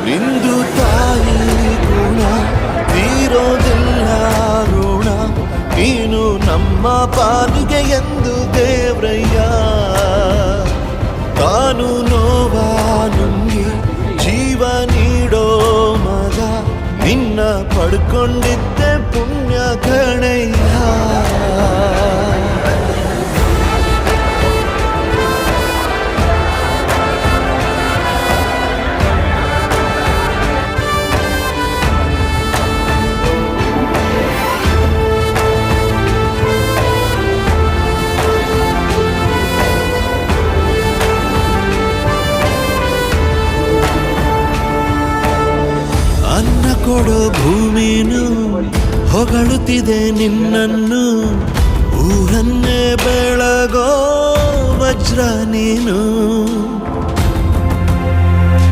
ನಿಂದು ತಾಯಿ ಗುಣ ತೀರೋದಿಲ್ಲ ಋಣ ನೀನು ನಮ್ಮ ಪಾಲಿಗೆ ಎಂದು ದೇವ್ರಯ್ಯ ತಾನು ನೋವಾ ನುಂಗಿ ಜೀವ ನೀಡೋ ಮಗ ನಿನ್ನ ಪಡ್ಕೊಂಡಿದ್ದೆ ಪುಣ್ಯ ಗಣಯ್ಯ ಅನ್ನ ಕೊಡೋ ಭೂಮಿನು ಹೊಗಳುತ್ತಿದೆ ನಿನ್ನನ್ನು ಊರನ್ನೇ ಬೆಳಗೋ ವಜ್ರ ನೀನು